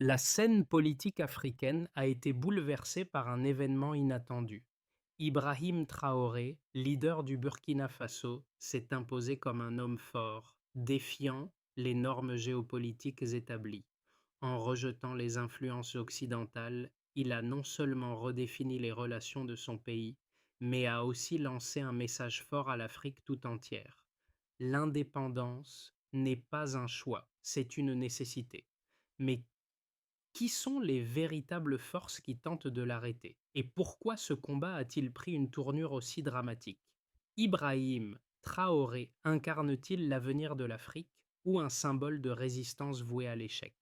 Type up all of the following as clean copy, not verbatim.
La scène politique africaine a été bouleversée par un événement inattendu. Ibrahim Traoré, leader du Burkina Faso, s'est imposé comme un homme fort, défiant les normes géopolitiques établies. En rejetant les influences occidentales, il a non seulement redéfini les relations de son pays, mais a aussi lancé un message fort à l'Afrique tout entière. L'indépendance n'est pas un choix, c'est une nécessité. Mais qui sont les véritables forces qui tentent de l'arrêter? Et pourquoi ce combat a-t-il pris une tournure aussi dramatique? Ibrahim Traoré incarne-t-il l'avenir de l'Afrique ou un symbole de résistance voué à l'échec?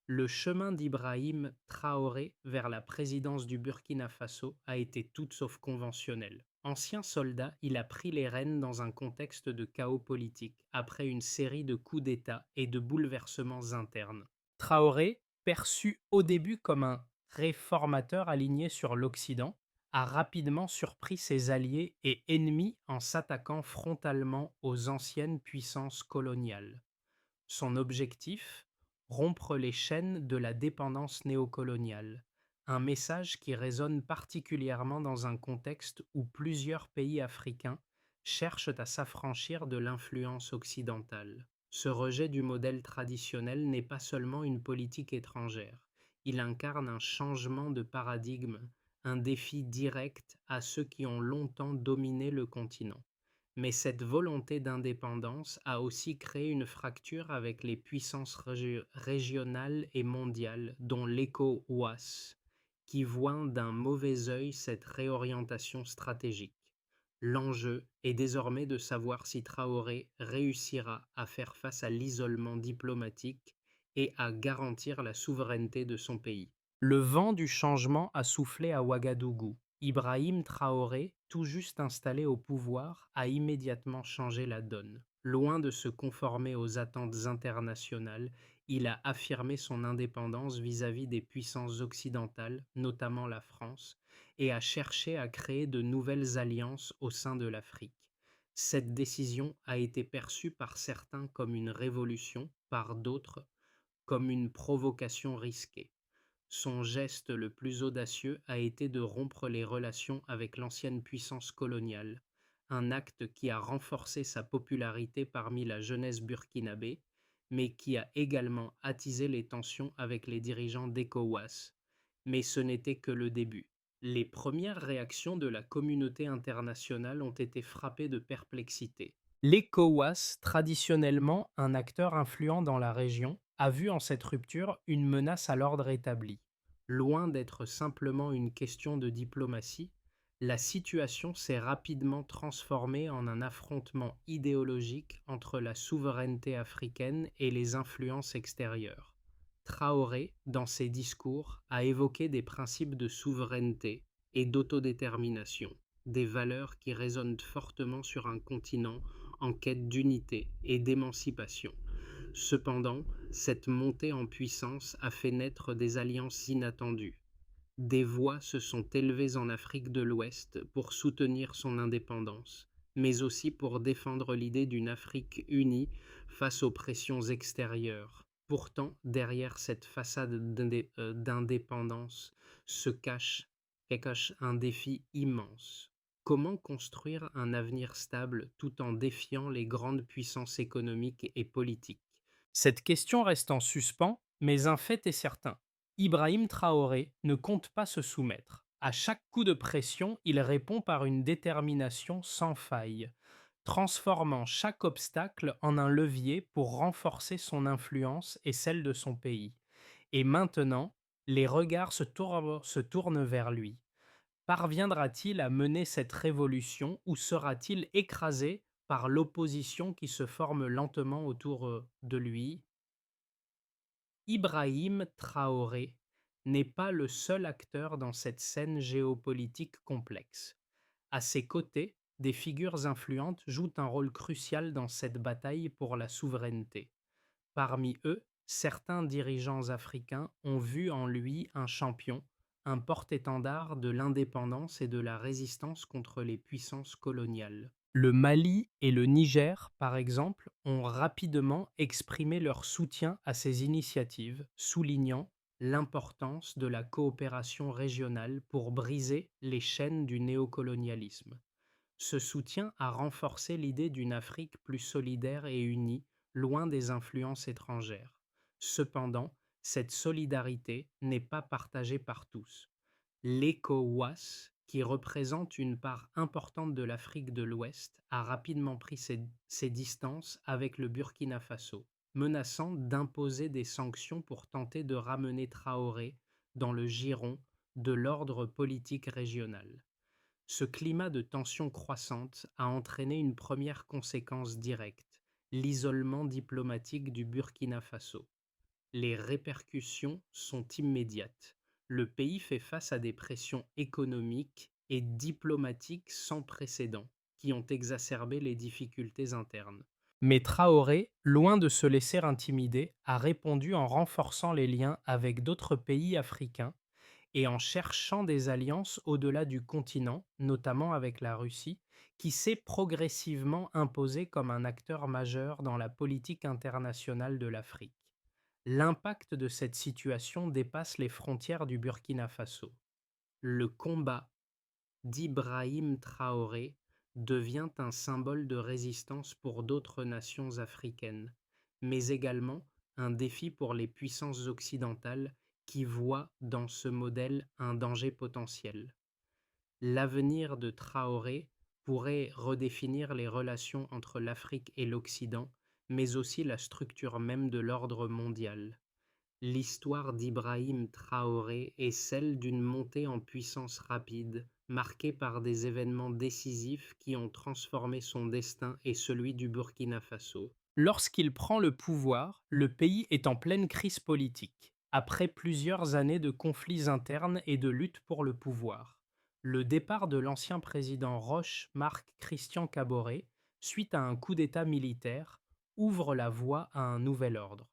Le chemin d'Ibrahim Traoré vers la présidence du Burkina Faso a été tout sauf conventionnel. Ancien soldat, il a pris les rênes dans un contexte de chaos politique, après une série de coups d'État et de bouleversements internes. Traoré, perçu au début comme un réformateur aligné sur l'Occident, a rapidement surpris ses alliés et ennemis en s'attaquant frontalement aux anciennes puissances coloniales. Son objectif? Rompre les chaînes de la dépendance néocoloniale, un message qui résonne particulièrement dans un contexte où plusieurs pays africains cherchent à s'affranchir de l'influence occidentale. Ce rejet du modèle traditionnel n'est pas seulement une politique étrangère, il incarne un changement de paradigme, un défi direct à ceux qui ont longtemps dominé le continent. Mais cette volonté d'indépendance a aussi créé une fracture avec les puissances régionales et mondiales, dont l'ECOWAS, qui voient d'un mauvais œil cette réorientation stratégique. L'enjeu est désormais de savoir si Traoré réussira à faire face à l'isolement diplomatique et à garantir la souveraineté de son pays. Le vent du changement a soufflé à Ouagadougou. Ibrahim Traoré, tout juste installé au pouvoir, a immédiatement changé la donne. Loin de se conformer aux attentes internationales, il a affirmé son indépendance vis-à-vis des puissances occidentales, notamment la France, et a cherché à créer de nouvelles alliances au sein de l'Afrique. Cette décision a été perçue par certains comme une révolution, par d'autres comme une provocation risquée. Son geste le plus audacieux a été de rompre les relations avec l'ancienne puissance coloniale, un acte qui a renforcé sa popularité parmi la jeunesse burkinabé, mais qui a également attisé les tensions avec les dirigeants d'ECOWAS. Mais ce n'était que le début. Les premières réactions de la communauté internationale ont été frappées de perplexité. L'ECOWAS, traditionnellement un acteur influent dans la région, a vu en cette rupture une menace à l'ordre établi. Loin d'être simplement une question de diplomatie, la situation s'est rapidement transformée en un affrontement idéologique entre la souveraineté africaine et les influences extérieures. Traoré, dans ses discours, a évoqué des principes de souveraineté et d'autodétermination, des valeurs qui résonnent fortement sur un continent en quête d'unité et d'émancipation. Cependant, cette montée en puissance a fait naître des alliances inattendues. Des voix se sont élevées en Afrique de l'Ouest pour soutenir son indépendance, mais aussi pour défendre l'idée d'une Afrique unie face aux pressions extérieures. Pourtant, derrière cette façade d'indépendance se cache un défi immense. Comment construire un avenir stable tout en défiant les grandes puissances économiques et politiques? Cette question reste en suspens, mais un fait est certain. Ibrahim Traoré ne compte pas se soumettre. À chaque coup de pression, il répond par une détermination sans faille, transformant chaque obstacle en un levier pour renforcer son influence et celle de son pays. Et maintenant, les regards se tournent vers lui. Parviendra-t-il à mener cette révolution ou sera-t-il écrasé par l'opposition qui se forme lentement autour de lui? Ibrahim Traoré n'est pas le seul acteur dans cette scène géopolitique complexe. À ses côtés, des figures influentes jouent un rôle crucial dans cette bataille pour la souveraineté. Parmi eux, certains dirigeants africains ont vu en lui un champion, un porte-étendard de l'indépendance et de la résistance contre les puissances coloniales. Le Mali et le Niger, par exemple, ont rapidement exprimé leur soutien à ces initiatives, soulignant l'importance de la coopération régionale pour briser les chaînes du néocolonialisme. Ce soutien a renforcé l'idée d'une Afrique plus solidaire et unie, loin des influences étrangères. Cependant, cette solidarité n'est pas partagée par tous. L'ECOWAS, qui représente une part importante de l'Afrique de l'Ouest, a rapidement pris ses distances avec le Burkina Faso, menaçant d'imposer des sanctions pour tenter de ramener Traoré dans le giron de l'ordre politique régional. Ce climat de tension croissante a entraîné une première conséquence directe, l'isolement diplomatique du Burkina Faso. Les répercussions sont immédiates. Le pays fait face à des pressions économiques et diplomatiques sans précédent qui ont exacerbé les difficultés internes. Mais Traoré, loin de se laisser intimider, a répondu en renforçant les liens avec d'autres pays africains et en cherchant des alliances au-delà du continent, notamment avec la Russie, qui s'est progressivement imposée comme un acteur majeur dans la politique internationale de l'Afrique. L'impact de cette situation dépasse les frontières du Burkina Faso. Le combat d'Ibrahim Traoré devient un symbole de résistance pour d'autres nations africaines, mais également un défi pour les puissances occidentales qui voient dans ce modèle un danger potentiel. L'avenir de Traoré pourrait redéfinir les relations entre l'Afrique et l'Occident, mais aussi la structure même de l'ordre mondial. L'histoire d'Ibrahim Traoré est celle d'une montée en puissance rapide, marquée par des événements décisifs qui ont transformé son destin et celui du Burkina Faso. Lorsqu'il prend le pouvoir, le pays est en pleine crise politique, après plusieurs années de conflits internes et de lutte pour le pouvoir. Le départ de l'ancien président Roch Marc Christian Kaboré, suite à un coup d'État militaire, ouvre la voie à un nouvel ordre.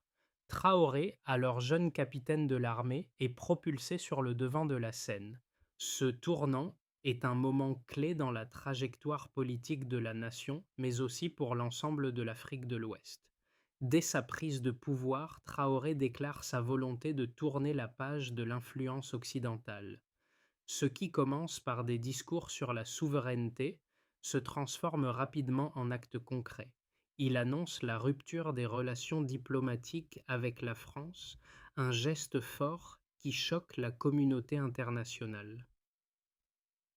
Traoré, alors jeune capitaine de l'armée, est propulsé sur le devant de la scène. Ce tournant est un moment clé dans la trajectoire politique de la nation, mais aussi pour l'ensemble de l'Afrique de l'Ouest. Dès sa prise de pouvoir, Traoré déclare sa volonté de tourner la page de l'influence occidentale. Ce qui commence par des discours sur la souveraineté se transforme rapidement en actes concrets. Il annonce la rupture des relations diplomatiques avec la France, un geste fort qui choque la communauté internationale.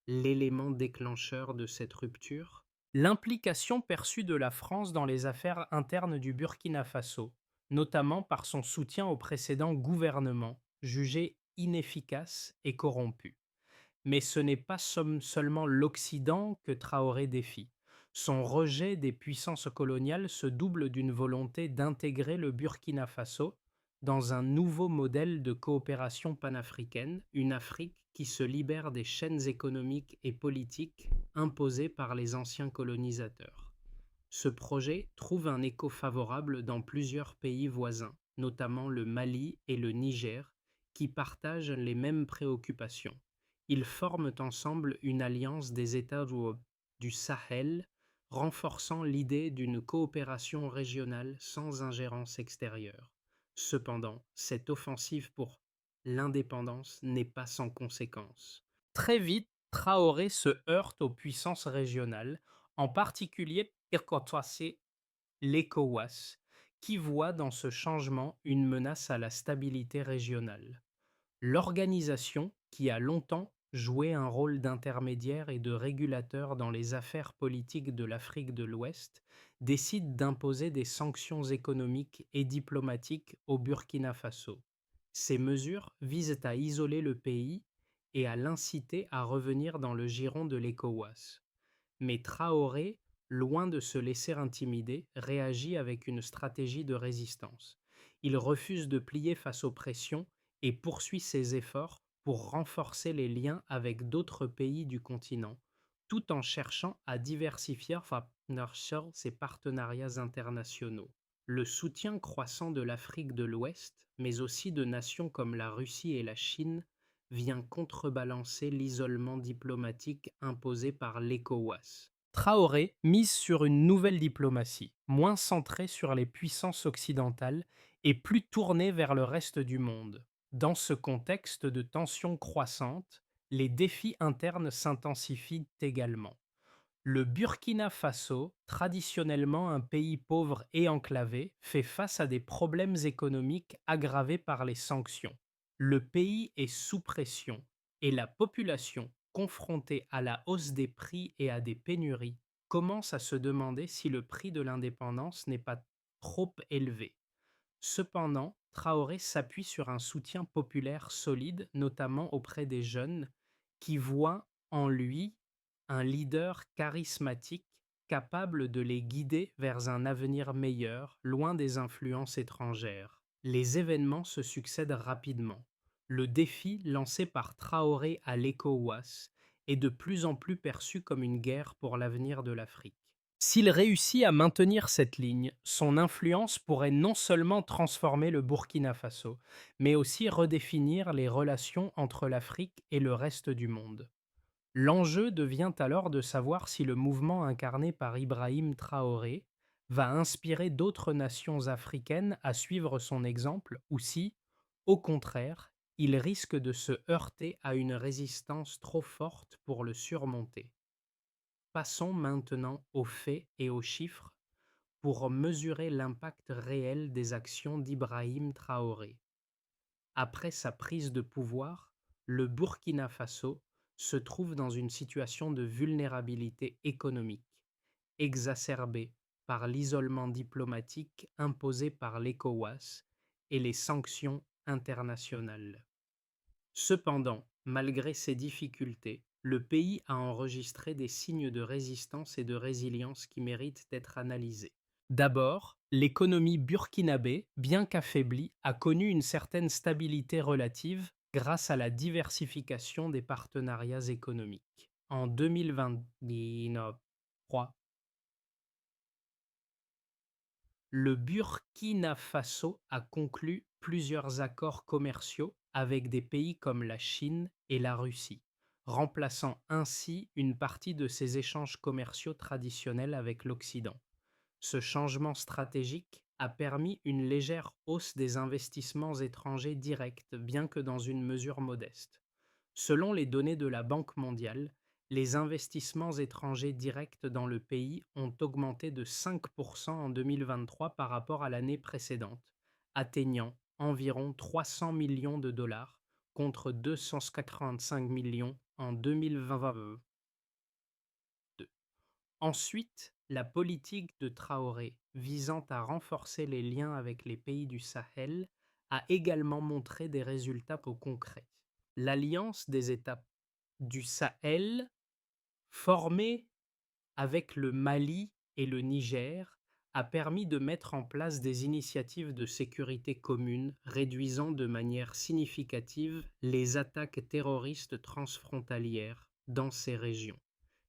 L'élément déclencheur de cette rupture? L'implication perçue de la France dans les affaires internes du Burkina Faso, notamment par son soutien au précédent gouvernement, jugé inefficace et corrompu. Mais ce n'est pas seulement l'Occident que Traoré défie. Son rejet des puissances coloniales se double d'une volonté d'intégrer le Burkina Faso dans un nouveau modèle de coopération panafricaine, une Afrique qui se libère des chaînes économiques et politiques imposées par les anciens colonisateurs. Ce projet trouve un écho favorable dans plusieurs pays voisins, notamment le Mali et le Niger, qui partagent les mêmes préoccupations. Ils forment ensemble une alliance des États du Sahel, renforçant l'idée d'une coopération régionale sans ingérence extérieure. Cependant, cette offensive pour l'indépendance n'est pas sans conséquences. Très vite, Traoré se heurte aux puissances régionales, en particulier l'ECOWAS, qui voit dans ce changement une menace à la stabilité régionale. L'organisation, qui a longtemps joué un rôle d'intermédiaire et de régulateur dans les affaires politiques de l'Afrique de l'Ouest, décide d'imposer des sanctions économiques et diplomatiques au Burkina Faso. Ces mesures visent à isoler le pays et à l'inciter à revenir dans le giron de l'ECOWAS. Mais Traoré, loin de se laisser intimider, réagit avec une stratégie de résistance. Il refuse de plier face aux pressions et poursuit ses efforts pour renforcer les liens avec d'autres pays du continent, tout en cherchant à diversifier ses partenariats internationaux. Le soutien croissant de l'Afrique de l'Ouest, mais aussi de nations comme la Russie et la Chine, vient contrebalancer l'isolement diplomatique imposé par l'ECOWAS. Traoré mise sur une nouvelle diplomatie, moins centrée sur les puissances occidentales et plus tournée vers le reste du monde. Dans ce contexte de tensions croissantes, les défis internes s'intensifient également. Le Burkina Faso, traditionnellement un pays pauvre et enclavé, fait face à des problèmes économiques aggravés par les sanctions. Le pays est sous pression et la population, confrontée à la hausse des prix et à des pénuries, commence à se demander si le prix de l'indépendance n'est pas trop élevé. Cependant, Traoré s'appuie sur un soutien populaire solide, notamment auprès des jeunes, qui voient en lui un leader charismatique capable de les guider vers un avenir meilleur, loin des influences étrangères. Les événements se succèdent rapidement. Le défi lancé par Traoré à l'ECOWAS est de plus en plus perçu comme une guerre pour l'avenir de l'Afrique. S'il réussit à maintenir cette ligne, son influence pourrait non seulement transformer le Burkina Faso, mais aussi redéfinir les relations entre l'Afrique et le reste du monde. L'enjeu devient alors de savoir si le mouvement incarné par Ibrahim Traoré va inspirer d'autres nations africaines à suivre son exemple ou si, au contraire, il risque de se heurter à une résistance trop forte pour le surmonter. Passons maintenant aux faits et aux chiffres pour mesurer l'impact réel des actions d'Ibrahim Traoré. Après sa prise de pouvoir, le Burkina Faso se trouve dans une situation de vulnérabilité économique, exacerbée par l'isolement diplomatique imposé par l'ECOWAS et les sanctions internationales. Cependant, malgré ces difficultés, le pays a enregistré des signes de résistance et de résilience qui méritent d'être analysés. D'abord, l'économie burkinabé, bien qu'affaiblie, a connu une certaine stabilité relative grâce à la diversification des partenariats économiques. En 2023, le Burkina Faso a conclu plusieurs accords commerciaux avec des pays comme la Chine et la Russie, remplaçant ainsi une partie de ses échanges commerciaux traditionnels avec l'Occident. Ce changement stratégique a permis une légère hausse des investissements étrangers directs, bien que dans une mesure modeste. Selon les données de la Banque mondiale, les investissements étrangers directs dans le pays ont augmenté de 5% en 2023 par rapport à l'année précédente, atteignant environ 300 millions de dollars contre 285 millions en 2022. Ensuite, la politique de Traoré visant à renforcer les liens avec les pays du Sahel a également montré des résultats concrets. L'alliance des États du Sahel, formée avec le Mali et le Niger, a permis de mettre en place des initiatives de sécurité commune, réduisant de manière significative les attaques terroristes transfrontalières dans ces régions.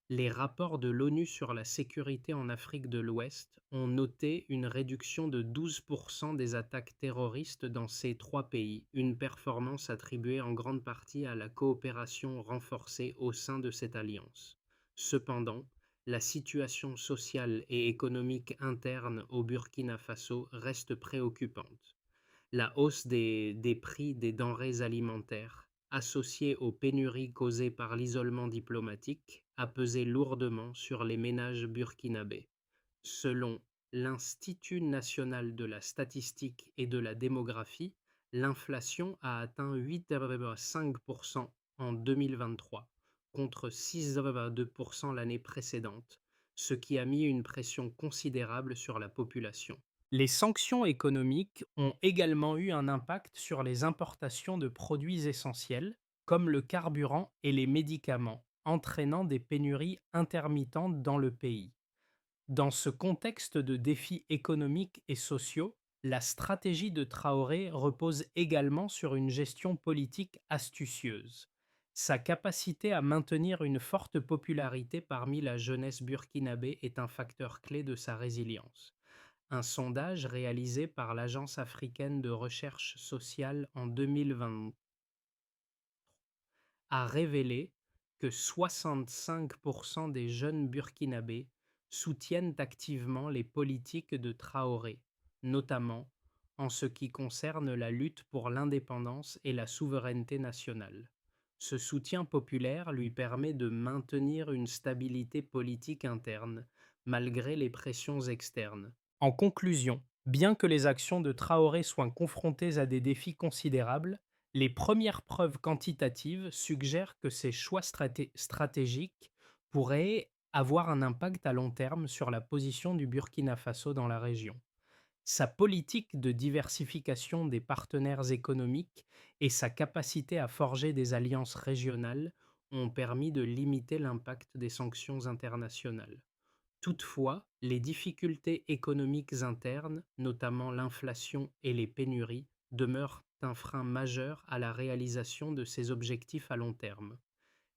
Les rapports de l'ONU sur la sécurité en Afrique de l'Ouest ont noté une réduction de 12% des attaques terroristes dans ces trois pays, une performance attribuée en grande partie à la coopération renforcée au sein de cette alliance. Cependant, la situation sociale et économique interne au Burkina Faso reste préoccupante. La hausse des prix des denrées alimentaires, associée aux pénuries causées par l'isolement diplomatique, a pesé lourdement sur les ménages burkinabés. Selon l'Institut national de la statistique et de la démographie, l'inflation a atteint 8,5% en 2023, contre 6,2% l'année précédente, ce qui a mis une pression considérable sur la population. Les sanctions économiques ont également eu un impact sur les importations de produits essentiels, comme le carburant et les médicaments, entraînant des pénuries intermittentes dans le pays. Dans ce contexte de défis économiques et sociaux, la stratégie de Traoré repose également sur une gestion politique astucieuse. Sa capacité à maintenir une forte popularité parmi la jeunesse burkinabé est un facteur clé de sa résilience. Un sondage réalisé par l'Agence africaine de recherche sociale en 2020 a révélé que 65% des jeunes burkinabés soutiennent activement les politiques de Traoré, notamment en ce qui concerne la lutte pour l'indépendance et la souveraineté nationale. Ce soutien populaire lui permet de maintenir une stabilité politique interne, malgré les pressions externes. En conclusion, bien que les actions de Traoré soient confrontées à des défis considérables, les premières preuves quantitatives suggèrent que ces choix stratégiques pourraient avoir un impact à long terme sur la position du Burkina Faso dans la région. Sa politique de diversification des partenaires économiques et sa capacité à forger des alliances régionales ont permis de limiter l'impact des sanctions internationales. Toutefois, les difficultés économiques internes, notamment l'inflation et les pénuries, demeurent un frein majeur à la réalisation de ces objectifs à long terme.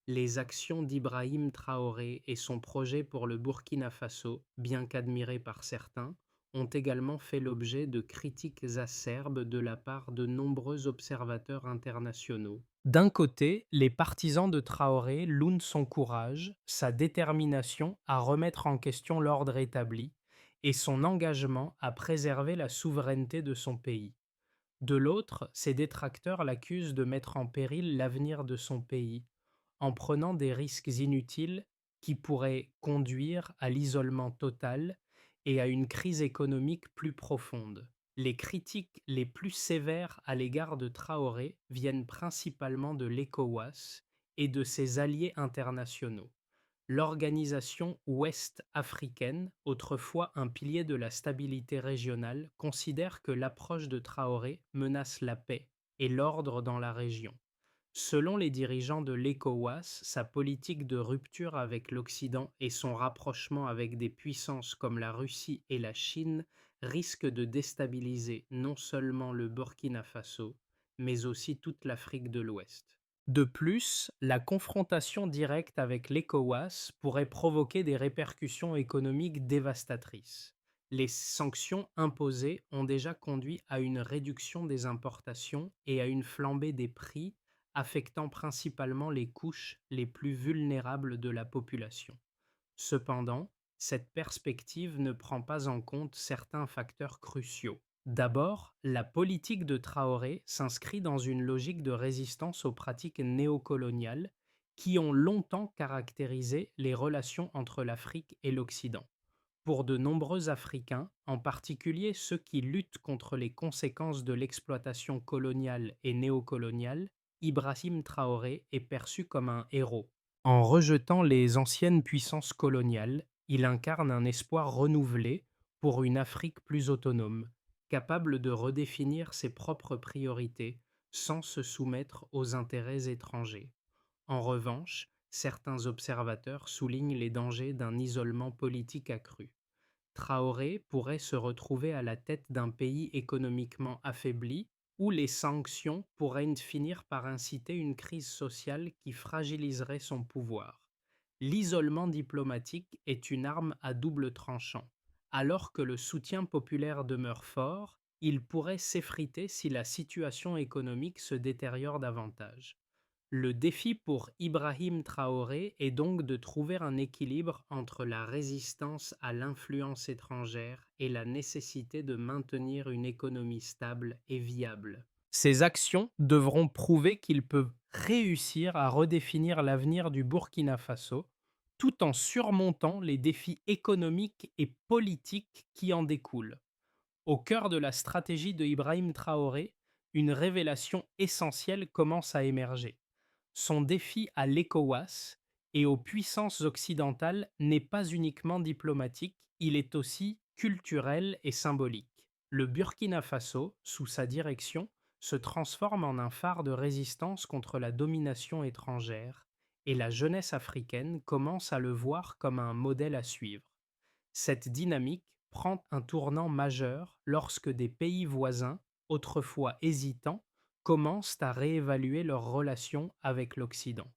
Les actions d'Ibrahim Traoré et son projet pour le Burkina Faso, bien qu'admirés par certains, ont également fait l'objet de critiques acerbes de la part de nombreux observateurs internationaux. D'un côté, les partisans de Traoré louent son courage, sa détermination à remettre en question l'ordre établi et son engagement à préserver la souveraineté de son pays. De l'autre, ses détracteurs l'accusent de mettre en péril l'avenir de son pays en prenant des risques inutiles qui pourraient conduire à l'isolement total et à une crise économique plus profonde. Les critiques les plus sévères à l'égard de Traoré viennent principalement de l'ECOWAS et de ses alliés internationaux. L'organisation ouest-africaine, autrefois un pilier de la stabilité régionale, considère que l'approche de Traoré menace la paix et l'ordre dans la région. Selon les dirigeants de l'ECOWAS, sa politique de rupture avec l'Occident et son rapprochement avec des puissances comme la Russie et la Chine risquent de déstabiliser non seulement le Burkina Faso, mais aussi toute l'Afrique de l'Ouest. De plus, la confrontation directe avec l'ECOWAS pourrait provoquer des répercussions économiques dévastatrices. Les sanctions imposées ont déjà conduit à une réduction des importations et à une flambée des prix affectant principalement les couches les plus vulnérables de la population. Cependant, cette perspective ne prend pas en compte certains facteurs cruciaux. D'abord, la politique de Traoré s'inscrit dans une logique de résistance aux pratiques néocoloniales qui ont longtemps caractérisé les relations entre l'Afrique et l'Occident. Pour de nombreux Africains, en particulier ceux qui luttent contre les conséquences de l'exploitation coloniale et néocoloniale, Ibrahim Traoré est perçu comme un héros. En rejetant les anciennes puissances coloniales, il incarne un espoir renouvelé pour une Afrique plus autonome, capable de redéfinir ses propres priorités sans se soumettre aux intérêts étrangers. En revanche, certains observateurs soulignent les dangers d'un isolement politique accru. Traoré pourrait se retrouver à la tête d'un pays économiquement affaibli où les sanctions pourraient finir par inciter une crise sociale qui fragiliserait son pouvoir. L'isolement diplomatique est une arme à double tranchant. Alors que le soutien populaire demeure fort, il pourrait s'effriter si la situation économique se détériore davantage. Le défi pour Ibrahim Traoré est donc de trouver un équilibre entre la résistance à l'influence étrangère et la nécessité de maintenir une économie stable et viable. Ces actions devront prouver qu'il peut réussir à redéfinir l'avenir du Burkina Faso tout en surmontant les défis économiques et politiques qui en découlent. Au cœur de la stratégie de Ibrahim Traoré, une révélation essentielle commence à émerger. Son défi à l'ECOWAS et aux puissances occidentales n'est pas uniquement diplomatique, il est aussi culturel et symbolique. Le Burkina Faso, sous sa direction, se transforme en un phare de résistance contre la domination étrangère, et la jeunesse africaine commence à le voir comme un modèle à suivre. Cette dynamique prend un tournant majeur lorsque des pays voisins, autrefois hésitants, commencent à réévaluer leurs relations avec l'Occident.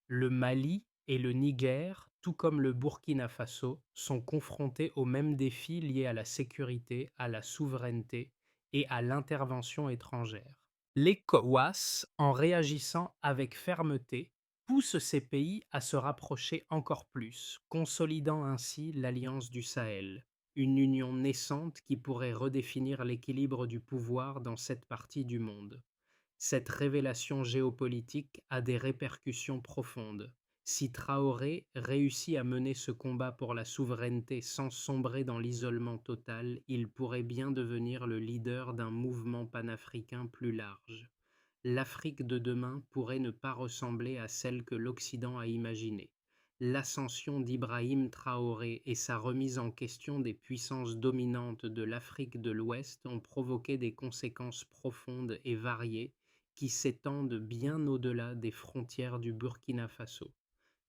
Le Mali et le Niger, tout comme le Burkina Faso, sont confrontés aux mêmes défis liés à la sécurité, à la souveraineté et à l'intervention étrangère. L'ECOWAS, en réagissant avec fermeté, pousse ces pays à se rapprocher encore plus, consolidant ainsi l'alliance du Sahel. une union naissante qui pourrait redéfinir l'équilibre du pouvoir dans cette partie du monde. Cette révélation géopolitique a des répercussions profondes. Si Traoré réussit à mener ce combat pour la souveraineté sans sombrer dans l'isolement total, il pourrait bien devenir le leader d'un mouvement panafricain plus large. L'Afrique de demain pourrait ne pas ressembler à celle que l'Occident a imaginée. L'ascension d'Ibrahim Traoré et sa remise en question des puissances dominantes de l'Afrique de l'Ouest ont provoqué des conséquences profondes et variées qui s'étendent bien au-delà des frontières du Burkina Faso.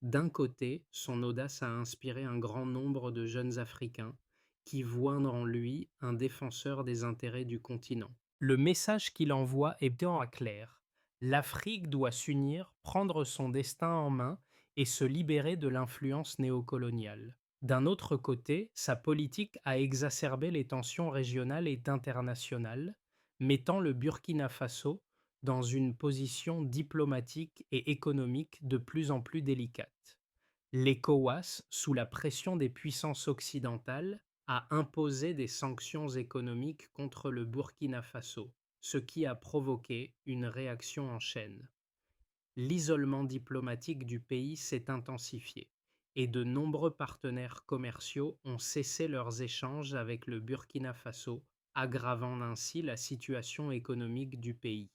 D'un côté, son audace a inspiré un grand nombre de jeunes Africains qui voient en lui un défenseur des intérêts du continent. Le message qu'il envoie est bien clair. L'Afrique doit s'unir, prendre son destin en main et se libérer de l'influence néocoloniale. D'un autre côté, sa politique a exacerbé les tensions régionales et internationales, mettant le Burkina Faso dans une position diplomatique et économique de plus en plus délicate. L'ECOWAS, sous la pression des puissances occidentales, a imposé des sanctions économiques contre le Burkina Faso, ce qui a provoqué une réaction en chaîne. L'isolement diplomatique du pays s'est intensifié et de nombreux partenaires commerciaux ont cessé leurs échanges avec le Burkina Faso, aggravant ainsi la situation économique du pays.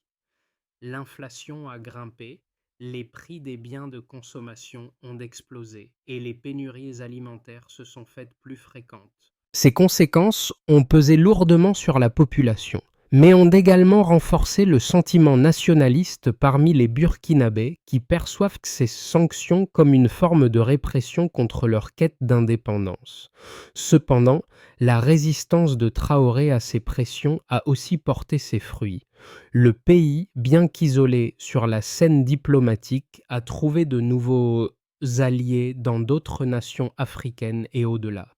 L'inflation a grimpé, les prix des biens de consommation ont explosé et les pénuries alimentaires se sont faites plus fréquentes. Ces conséquences ont pesé lourdement sur la population, mais ont également renforcé le sentiment nationaliste parmi les Burkinabés qui perçoivent ces sanctions comme une forme de répression contre leur quête d'indépendance. Cependant, la résistance de Traoré à ces pressions a aussi porté ses fruits. Le pays, bien qu'isolé sur la scène diplomatique, a trouvé de nouveaux alliés dans d'autres nations africaines et au-delà.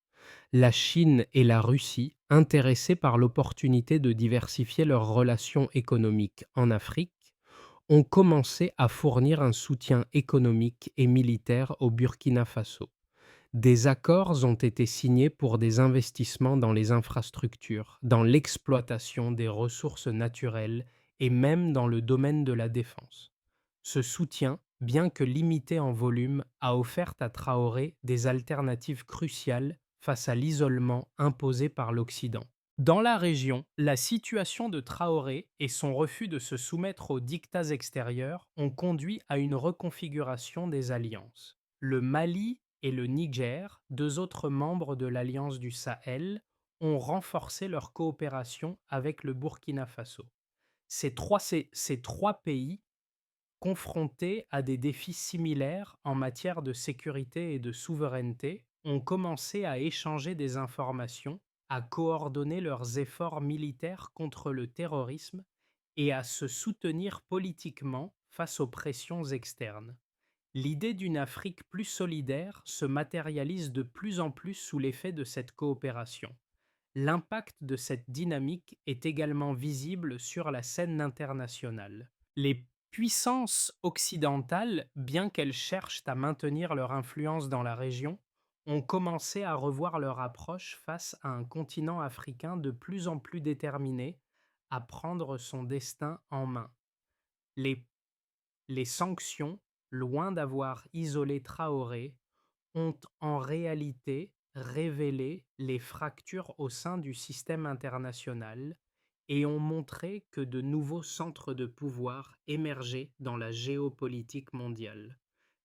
La Chine et la Russie, intéressées par l'opportunité de diversifier leurs relations économiques en Afrique, ont commencé à fournir un soutien économique et militaire au Burkina Faso. Des accords ont été signés pour des investissements dans les infrastructures, dans l'exploitation des ressources naturelles et même dans le domaine de la défense. Ce soutien, bien que limité en volume, a offert à Traoré des alternatives cruciales face à l'isolement imposé par l'Occident. Dans la région, la situation de Traoré et son refus de se soumettre aux dictats extérieurs ont conduit à une reconfiguration des alliances. Le Mali et le Niger, deux autres membres de l'Alliance du Sahel, ont renforcé leur coopération avec le Burkina Faso. Ces trois pays, confrontés à des défis similaires en matière de sécurité et de souveraineté, ont commencé à échanger des informations, à coordonner leurs efforts militaires contre le terrorisme et à se soutenir politiquement face aux pressions externes. L'idée d'une Afrique plus solidaire se matérialise de plus en plus sous l'effet de cette coopération. L'impact de cette dynamique est également visible sur la scène internationale. Les puissances occidentales, bien qu'elles cherchent à maintenir leur influence dans la région, ont commencé à revoir leur approche face à un continent africain de plus en plus déterminé à prendre son destin en main. Les les sanctions, loin d'avoir isolé Traoré, ont en réalité révélé les fractures au sein du système international et ont montré que de nouveaux centres de pouvoir émergeaient dans la géopolitique mondiale.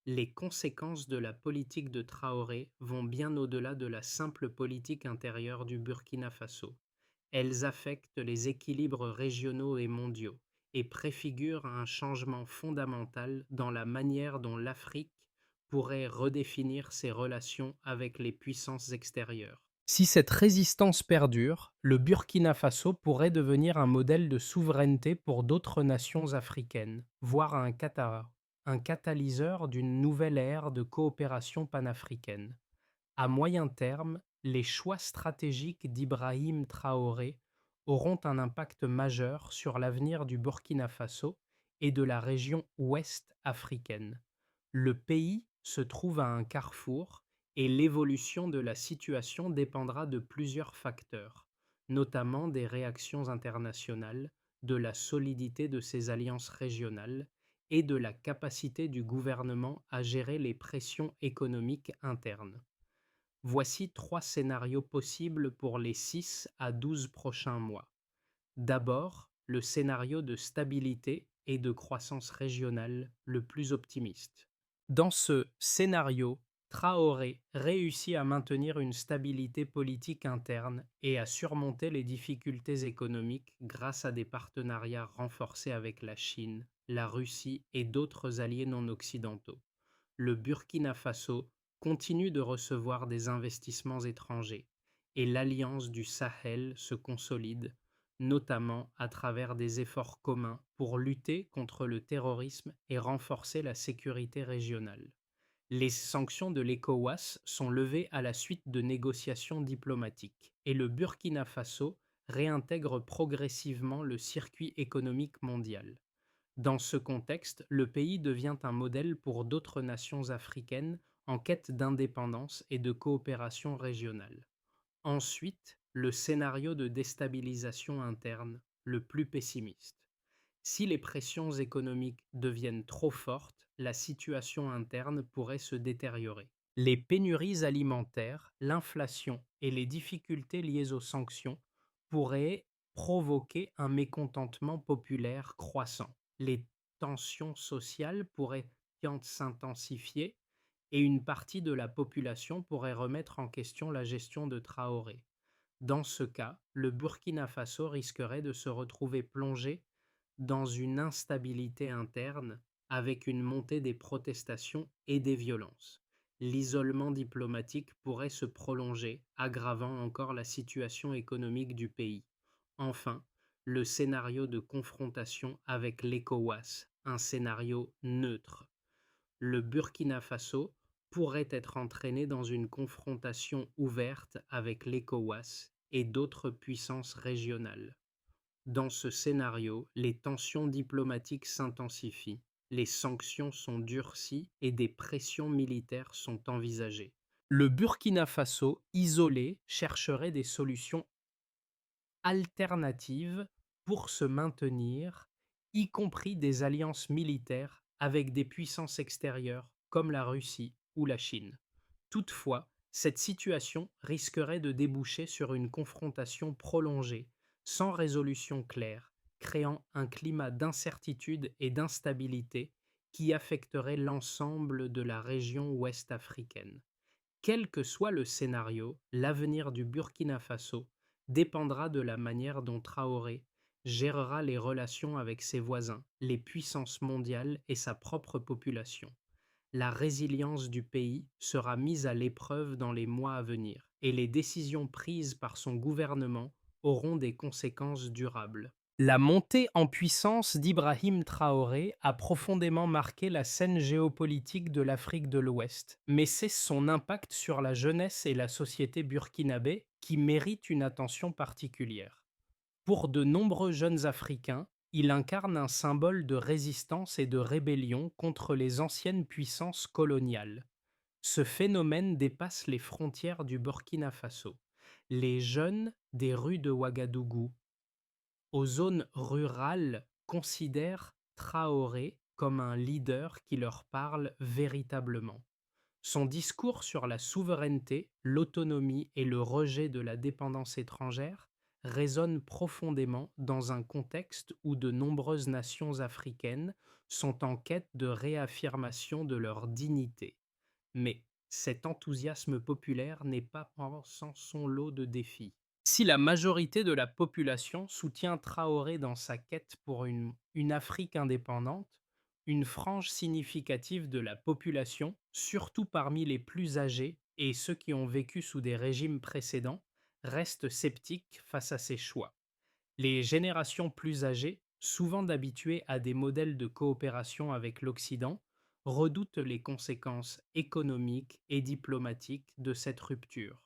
Les conséquences de la politique de Traoré vont bien au-delà de la simple politique intérieure du Burkina Faso. Elles affectent les équilibres régionaux et mondiaux et préfigurent un changement fondamental dans la manière dont l'Afrique pourrait redéfinir ses relations avec les puissances extérieures. Si cette résistance perdure, le Burkina Faso pourrait devenir un modèle de souveraineté pour d'autres nations africaines, voire un catalyseur d'une nouvelle ère de coopération panafricaine. À moyen terme, les choix stratégiques d'Ibrahim Traoré auront un impact majeur sur l'avenir du Burkina Faso et de la région ouest africaine. Le pays se trouve à un carrefour et l'évolution de la situation dépendra de plusieurs facteurs, notamment des réactions internationales, de la solidité de ses alliances régionales et de la capacité du gouvernement à gérer les pressions économiques internes. Voici 3 scénarios possibles pour les 6 à 12 prochains mois. D'abord, le scénario de stabilité et de croissance régionale le plus optimiste. Dans ce scénario, Traoré réussit à maintenir une stabilité politique interne et à surmonter les difficultés économiques grâce à des partenariats renforcés avec la Chine, la Russie et d'autres alliés non occidentaux. Le Burkina Faso continue de recevoir des investissements étrangers et l'Alliance du Sahel se consolide, notamment à travers des efforts communs pour lutter contre le terrorisme et renforcer la sécurité régionale. Les sanctions de l'ECOWAS sont levées à la suite de négociations diplomatiques et le Burkina Faso réintègre progressivement le circuit économique mondial. Dans ce contexte, le pays devient un modèle pour d'autres nations africaines en quête d'indépendance et de coopération régionale. Ensuite, le scénario de déstabilisation interne, le plus pessimiste. Si les pressions économiques deviennent trop fortes, la situation interne pourrait se détériorer. Les pénuries alimentaires, l'inflation et les difficultés liées aux sanctions pourraient provoquer un mécontentement populaire croissant. Les tensions sociales pourraient s'intensifier et une partie de la population pourrait remettre en question la gestion de Traoré. Dans ce cas, le Burkina Faso risquerait de se retrouver plongé dans une instabilité interne avec une montée des protestations et des violences. L'isolement diplomatique pourrait se prolonger, aggravant encore la situation économique du pays. Enfin, le scénario de confrontation avec l'ECOWAS, un scénario neutre. Le Burkina Faso pourrait être entraîné dans une confrontation ouverte avec l'ECOWAS et d'autres puissances régionales. Dans ce scénario, les tensions diplomatiques s'intensifient, les sanctions sont durcies et des pressions militaires sont envisagées. Le Burkina Faso, isolé, chercherait des solutions alternatives pour se maintenir, y compris des alliances militaires avec des puissances extérieures comme la Russie ou la Chine. Toutefois, cette situation risquerait de déboucher sur une confrontation prolongée, sans résolution claire, créant un climat d'incertitude et d'instabilité qui affecterait l'ensemble de la région ouest africaine. Quel que soit le scénario, l'avenir du Burkina Faso dépendra de la manière dont Traoré gérera les relations avec ses voisins, les puissances mondiales et sa propre population. La résilience du pays sera mise à l'épreuve dans les mois à venir et les décisions prises par son gouvernement auront des conséquences durables. La montée en puissance d'Ibrahim Traoré a profondément marqué la scène géopolitique de l'Afrique de l'Ouest, mais c'est son impact sur la jeunesse et la société burkinabé qui mérite une attention particulière. Pour de nombreux jeunes Africains, il incarne un symbole de résistance et de rébellion contre les anciennes puissances coloniales. Ce phénomène dépasse les frontières du Burkina Faso. Les jeunes des rues de Ouagadougou aux zones rurales considèrent Traoré comme un leader qui leur parle véritablement. Son discours sur la souveraineté, l'autonomie et le rejet de la dépendance étrangère résonne profondément dans un contexte où de nombreuses nations africaines sont en quête de réaffirmation de leur dignité. Mais cet enthousiasme populaire n'est pas sans son lot de défis. Si la majorité de la population soutient Traoré dans sa quête pour une Afrique indépendante, une frange significative de la population, surtout parmi les plus âgés et ceux qui ont vécu sous des régimes précédents, reste sceptique face à ces choix. Les générations plus âgées, souvent habituées à des modèles de coopération avec l'Occident, redoutent les conséquences économiques et diplomatiques de cette rupture.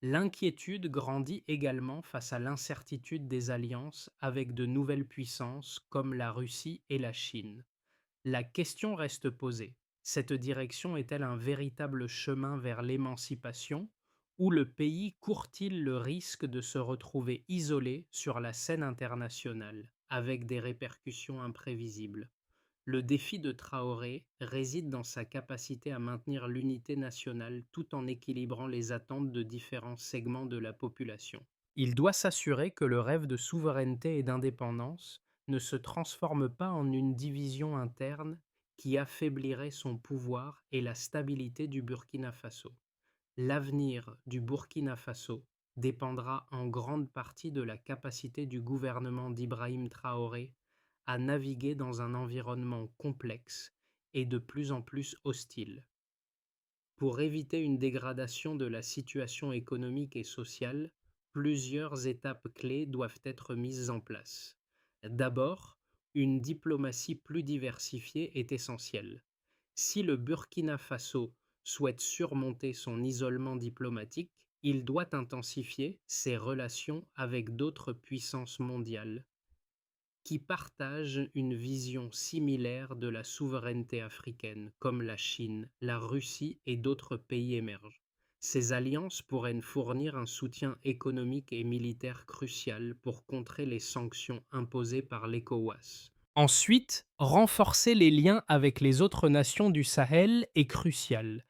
L'inquiétude grandit également face à l'incertitude des alliances avec de nouvelles puissances comme la Russie et la Chine. La question reste posée. Cette direction est-elle un véritable chemin vers l'émancipation ou le pays court-il le risque de se retrouver isolé sur la scène internationale, avec des répercussions imprévisibles? Le défi de Traoré réside dans sa capacité à maintenir l'unité nationale tout en équilibrant les attentes de différents segments de la population. Il doit s'assurer que le rêve de souveraineté et d'indépendance ne se transforme pas en une division interne qui affaiblirait son pouvoir et la stabilité du Burkina Faso. L'avenir du Burkina Faso dépendra en grande partie de la capacité du gouvernement d'Ibrahim Traoré à naviguer dans un environnement complexe et de plus en plus hostile. Pour éviter une dégradation de la situation économique et sociale, plusieurs étapes clés doivent être mises en place. D'abord, une diplomatie plus diversifiée est essentielle. Si le Burkina Faso souhaite surmonter son isolement diplomatique, il doit intensifier ses relations avec d'autres puissances mondiales qui partagent une vision similaire de la souveraineté africaine, comme la Chine, la Russie et d'autres pays émergents. Ces alliances pourraient fournir un soutien économique et militaire crucial pour contrer les sanctions imposées par l'ECOWAS. Ensuite, renforcer les liens avec les autres nations du Sahel est crucial.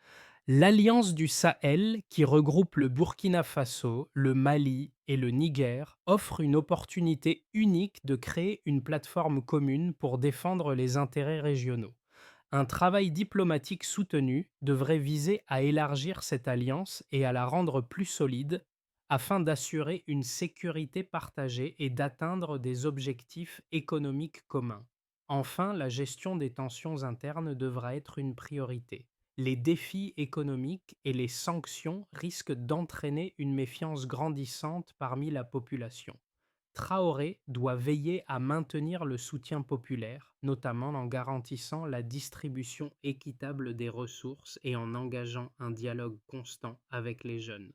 L'Alliance du Sahel, qui regroupe le Burkina Faso, le Mali et le Niger, offre une opportunité unique de créer une plateforme commune pour défendre les intérêts régionaux. Un travail diplomatique soutenu devrait viser à élargir cette alliance et à la rendre plus solide afin d'assurer une sécurité partagée et d'atteindre des objectifs économiques communs. Enfin, la gestion des tensions internes devra être une priorité. Les défis économiques et les sanctions risquent d'entraîner une méfiance grandissante parmi la population. Traoré doit veiller à maintenir le soutien populaire, notamment en garantissant la distribution équitable des ressources et en engageant un dialogue constant avec les jeunes.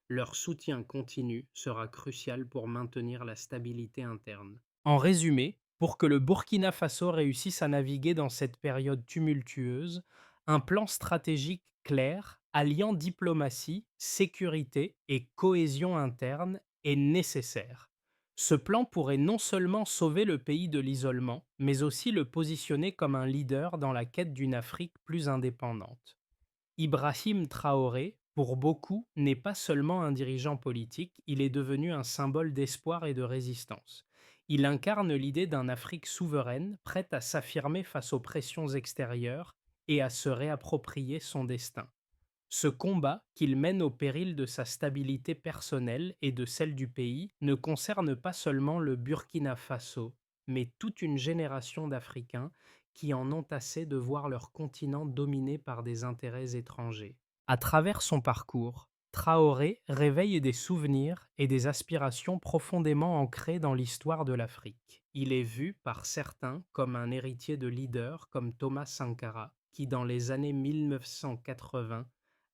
Leur soutien continu sera crucial pour maintenir la stabilité interne. En résumé, pour que le Burkina Faso réussisse à naviguer dans cette période tumultueuse, un plan stratégique clair, alliant diplomatie, sécurité et cohésion interne, est nécessaire. Ce plan pourrait non seulement sauver le pays de l'isolement, mais aussi le positionner comme un leader dans la quête d'une Afrique plus indépendante. Ibrahim Traoré, pour beaucoup, n'est pas seulement un dirigeant politique, il est devenu un symbole d'espoir et de résistance. Il incarne l'idée d'un Afrique souveraine, prête à s'affirmer face aux pressions extérieures et à se réapproprier son destin. Ce combat, qu'il mène au péril de sa stabilité personnelle et de celle du pays, ne concerne pas seulement le Burkina Faso, mais toute une génération d'Africains qui en ont assez de voir leur continent dominé par des intérêts étrangers. À travers son parcours, Traoré réveille des souvenirs et des aspirations profondément ancrées dans l'histoire de l'Afrique. Il est vu par certains comme un héritier de leaders comme Thomas Sankara, qui dans les années 1980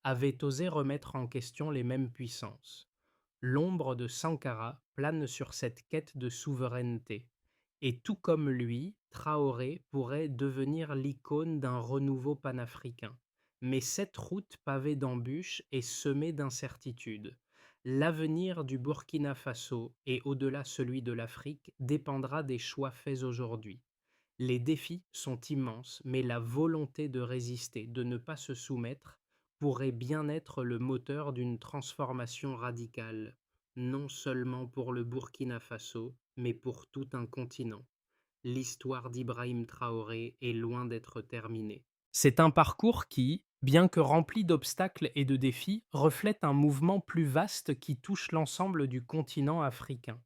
avait osé remettre en question les mêmes puissances. L'ombre de Sankara plane sur cette quête de souveraineté, et tout comme lui, Traoré pourrait devenir l'icône d'un renouveau panafricain. Mais cette route pavée d'embûches est semée d'incertitudes. L'avenir du Burkina Faso et au-delà celui de l'Afrique dépendra des choix faits aujourd'hui. Les défis sont immenses, mais la volonté de résister, de ne pas se soumettre, pourrait bien être le moteur d'une transformation radicale, non seulement pour le Burkina Faso, mais pour tout un continent. L'histoire d'Ibrahim Traoré est loin d'être terminée. C'est un parcours qui, bien que rempli d'obstacles et de défis, reflète un mouvement plus vaste qui touche l'ensemble du continent africain.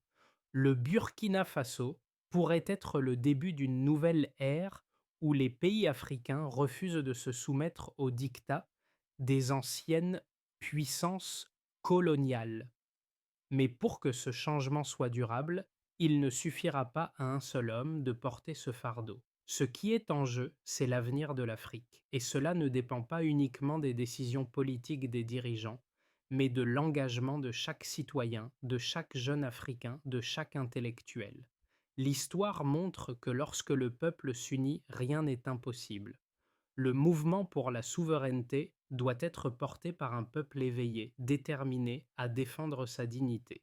Le Burkina Faso pourrait être le début d'une nouvelle ère où les pays africains refusent de se soumettre aux diktats des anciennes puissances coloniales. Mais pour que ce changement soit durable, il ne suffira pas à un seul homme de porter ce fardeau. Ce qui est en jeu, c'est l'avenir de l'Afrique, et cela ne dépend pas uniquement des décisions politiques des dirigeants, mais de l'engagement de chaque citoyen, de chaque jeune Africain, de chaque intellectuel. L'histoire montre que lorsque le peuple s'unit, rien n'est impossible. Le mouvement pour la souveraineté doit être porté par un peuple éveillé, déterminé à défendre sa dignité.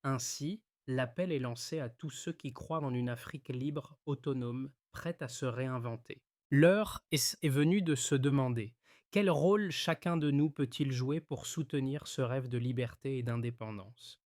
Ainsi, l'appel est lancé à tous ceux qui croient en une Afrique libre, autonome, prête à se réinventer. L'heure est venue de se demander quel rôle chacun de nous peut-il jouer pour soutenir ce rêve de liberté et d'indépendance.